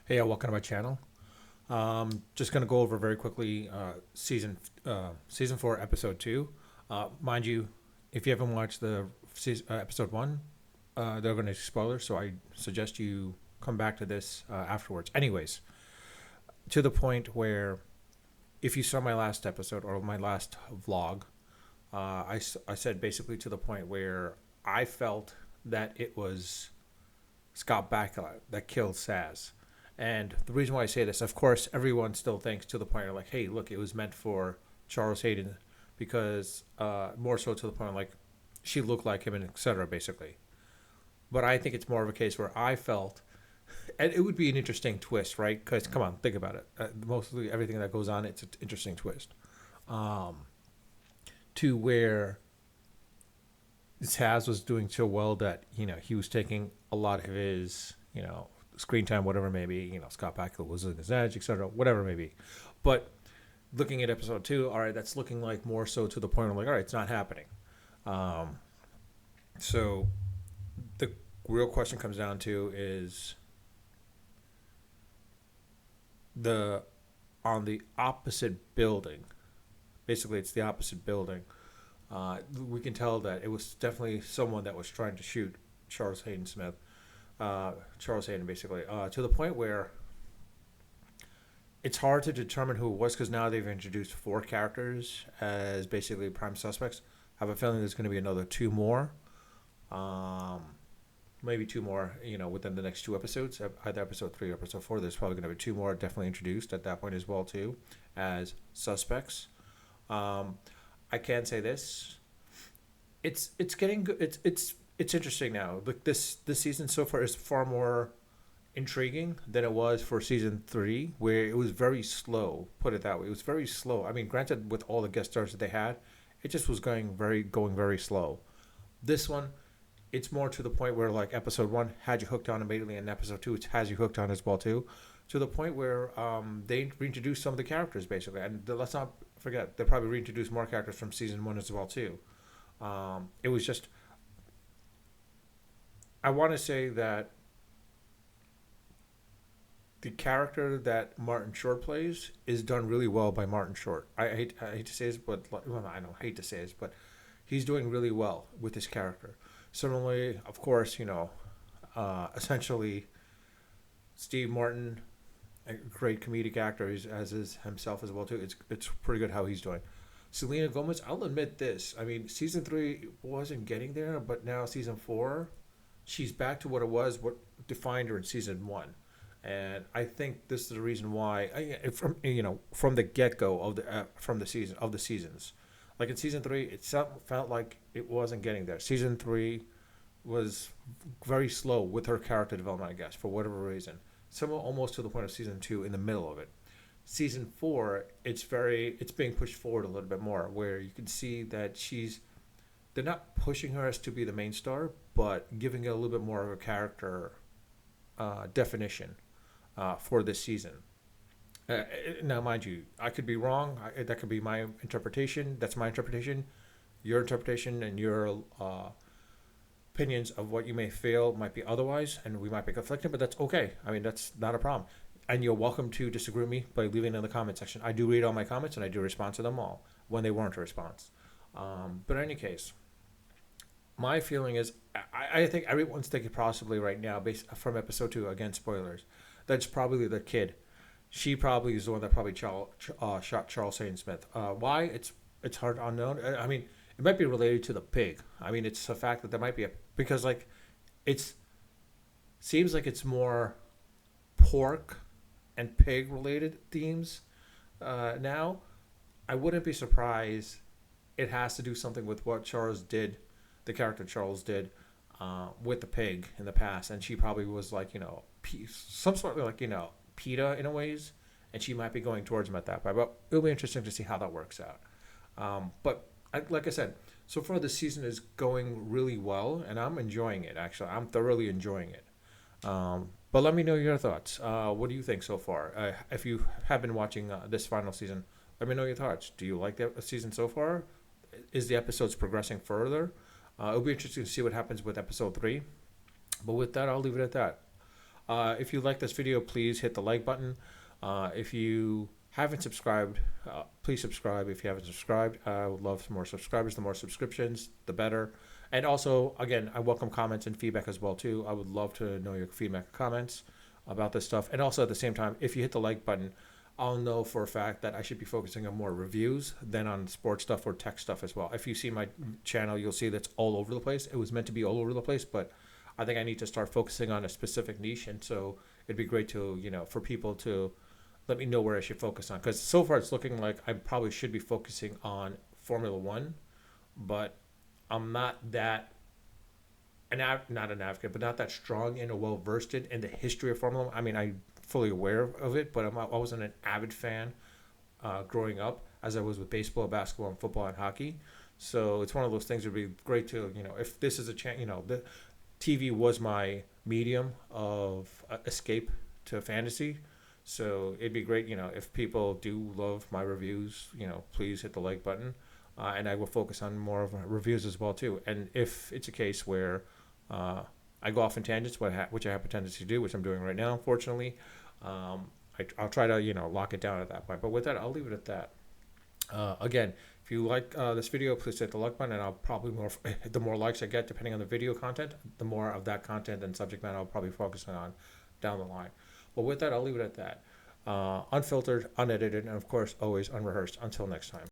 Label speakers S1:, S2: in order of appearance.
S1: Hey, welcome to my channel. Just gonna go over very quickly season 4, episode 2. Mind you, if you haven't watched the episode 1, they're going to spoilers, so I suggest you come back to this afterwards. Anyways, to the point where if you saw my last episode or my last vlog, I said basically to the point where I felt that it was Scott Bakula that killed Saz. And the reason why I say this, of course, everyone still thinks to the point of like, hey, look, it was meant for Charles Hayden because more so to the point of like she looked like him and etc. Basically. But I think it's more of a case where I felt, and it would be an interesting twist, right? Because come on, think about it. Mostly everything that goes on, it's an interesting twist. Um, to where Taz was doing so well that he was taking a lot of his screen time, whatever it may be. Scott Bakula was in his edge, etc. Whatever it may be. But looking at episode 2, all right, that's looking like more so to the point of like, all right, it's not happening. Um, so the real question comes down to is the on the opposite building. Basically, it's the opposite building. We can tell that it was definitely someone that was trying to shoot Charles Hayden Smith. Charles Hayden, basically, to the point where it's hard to determine who it was because now they've introduced 4 characters as basically prime suspects. I have a feeling there's going to be another 2 more, um, maybe 2 more, within the next 2 episodes, either episode 3 or episode 4. There's probably going to be 2 more definitely introduced at that point as well too, as suspects. Um, I can say this: it's getting good. It's interesting now. Look, this season so far is far more intriguing than it was for season 3, where it was very slow. Put it that way, it was very slow. I mean, granted, with all the guest stars that they had, it just was going very slow. This one, it's more to the point where like episode 1 had you hooked on immediately, and episode 2 it has you hooked on as well too, to the point where they reintroduced some of the characters basically, and let's not forget they probably reintroduced more characters from season 1 as well too. It was just, I want to say that the character that Martin Short plays is done really well by Martin Short. I hate to say this, but well, I don't hate to say this, but he's doing really well with his character. Similarly, of course, essentially Steve Martin, a great comedic actor, as is himself as well too. It's pretty good how he's doing. Selena Gomez, I'll admit this. I mean, season 3 wasn't getting there, but now season 4, she's back to what it was, what defined her in season 1. And I think this is the reason why, from the get go of the seasons, like in season 3, it felt like it wasn't getting there. Season 3 was very slow with her character development, I guess, for whatever reason. Some almost to the point of season 2 in the middle of it. Season 4, it's being pushed forward a little bit more, where you can see that they're not pushing her as to be the main star, but giving it a little bit more of a character definition for this season. Now, mind you, I could be wrong. That could be my interpretation. That's my interpretation. Your interpretation and your opinions of what you may feel might be otherwise, and we might be conflicting, but that's okay. I mean, that's not a problem. And you're welcome to disagree with me by leaving it in the comment section. I do read all my comments, and I do respond to them all when they warrant a response. But in any case, my feeling is I think everyone's thinking possibly right now, based from episode 2, again, spoilers, that's probably the kid. She probably is the one that probably shot Charles Hayden Smith. Why? It's hard unknown. I mean, it might be related to the pig. I mean, it's the fact that there might be because like it's seems like it's more pork and pig related themes now. I wouldn't be surprised. It has to do something with what Charles did, the character Charles did with the pig in the past, and she probably was like some sort of like PETA in a ways, and she might be going towards him at that point. But it'll be interesting to see how that works out. But like I said, so far this season is going really well, and I'm enjoying it. Actually, I'm thoroughly enjoying it. But let me know your thoughts. What do you think so far? If you have been watching this final season, let me know your thoughts. Do you like the season so far? Is the episodes progressing further? It'll be interesting to see what happens with episode 3. But with that, I'll leave it at that. If you like this video, please hit the like button. If you haven't subscribed, please subscribe. If you haven't subscribed, I would love some more subscribers. The more subscriptions, the better. And also, again, I welcome comments and feedback as well too. I would love to know your feedback and comments about this stuff. And also at the same time, if you hit the like button, I'll know for a fact that I should be focusing on more reviews than on sports stuff or tech stuff as well. If you see my channel, you'll see that's all over the place. It was meant to be all over the place, but I think I need to start focusing on a specific niche. And so it'd be great to, for people to let me know where I should focus on. Because so far it's looking like I probably should be focusing on Formula One, but I'm not that not an advocate, but not that strong and well versed in the history of Formula One. I mean, I'm fully aware of it, but I wasn't an avid fan growing up as I was with baseball, basketball, and football and hockey. So it's one of those things that would be great to, if this is a chance, the TV was my medium of escape to fantasy. So it'd be great, if people do love my reviews, please hit the like button. And I will focus on more of reviews as well too. And if it's a case where I go off in tangents, which I have a tendency to do, which I'm doing right now, unfortunately, I'll try to lock it down at that point. But with that, I'll leave it at that. Again, if you like this video, please hit the like button, and I'll probably the more likes I get, depending on the video content, the more of that content and subject matter I'll probably focus on down the line. But with that, I'll leave it at that. Unfiltered, unedited, and of course, always unrehearsed. Until next time.